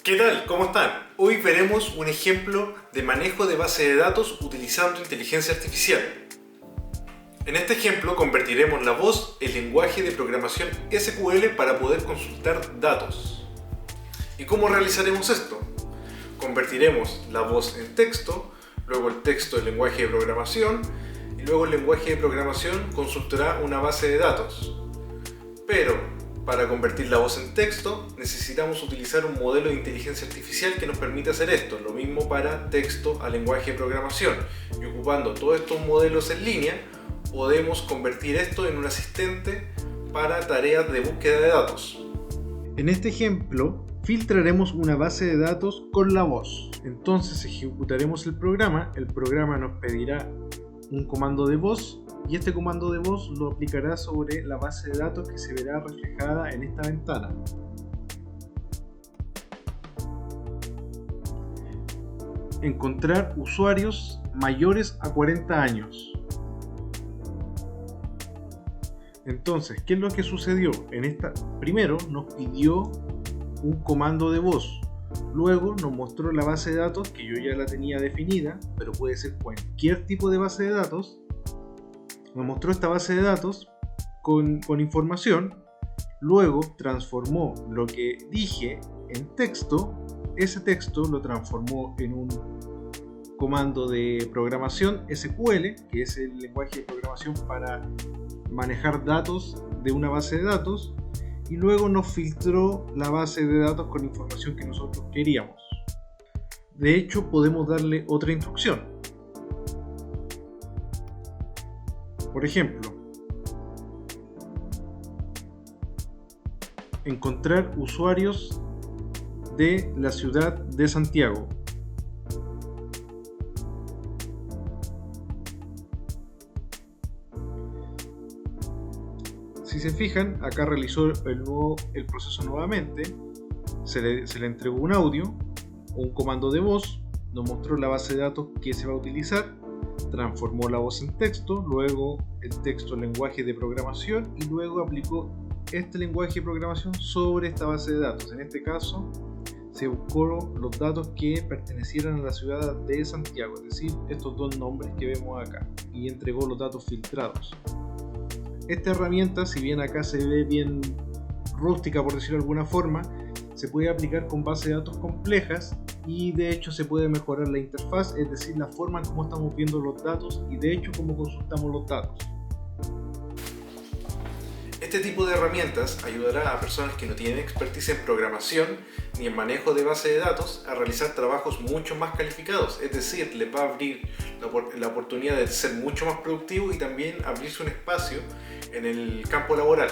¿Qué tal? ¿Cómo están? Hoy veremos un ejemplo de manejo de base de datos utilizando inteligencia artificial. En este ejemplo convertiremos la voz en lenguaje de programación SQL para poder consultar datos. ¿Y cómo realizaremos esto? Convertiremos la voz en texto, luego el texto en lenguaje de programación y luego el lenguaje de programación consultará una base de datos. Pero para convertir la voz en texto necesitamos utilizar un modelo de inteligencia artificial que nos permita hacer esto, lo mismo para texto a lenguaje de programación. Y ocupando todos estos modelos en línea podemos convertir esto en un asistente para tareas de búsqueda de datos. En este ejemplo filtraremos una base de datos con la voz. Entonces ejecutaremos el programa nos pedirá un comando de voz y este comando de voz lo aplicará sobre la base de datos que se verá reflejada en esta ventana. Encontrar usuarios mayores a 40 años. Entonces, ¿qué es lo que sucedió? Primero nos pidió un comando de voz, luego nos mostró la base de datos que yo ya la tenía definida, pero puede ser cualquier tipo de base de datos. Nos mostró esta base de datos con información, luego transformó lo que dije en texto, ese texto lo transformó en un comando de programación SQL, que es el lenguaje de programación para manejar datos de una base de datos, y luego nos filtró la base de datos con información que nosotros queríamos. De hecho, podemos darle otra instrucción. Por ejemplo, encontrar usuarios de la ciudad de Santiago. Si se fijan, acá realizó el proceso nuevamente, se le entregó un audio o un comando de voz, nos mostró la base de datos que se va a utilizar, transformó la voz en texto, luego el texto en lenguaje de programación y luego aplicó este lenguaje de programación sobre esta base de datos. En este caso se buscó los datos que pertenecieran a la ciudad de Santiago, es decir, estos dos nombres que vemos acá, y entregó los datos filtrados. Esta herramienta, si bien acá se ve bien rústica por decirlo de alguna forma, se puede aplicar con bases de datos complejas y de hecho se puede mejorar la interfaz, es decir, la forma en cómo estamos viendo los datos y de hecho cómo consultamos los datos. Este tipo de herramientas ayudará a personas que no tienen expertise en programación ni en manejo de base de datos a realizar trabajos mucho más calificados, es decir, les va a abrir la oportunidad de ser mucho más productivo y también abrirse un espacio en el campo laboral.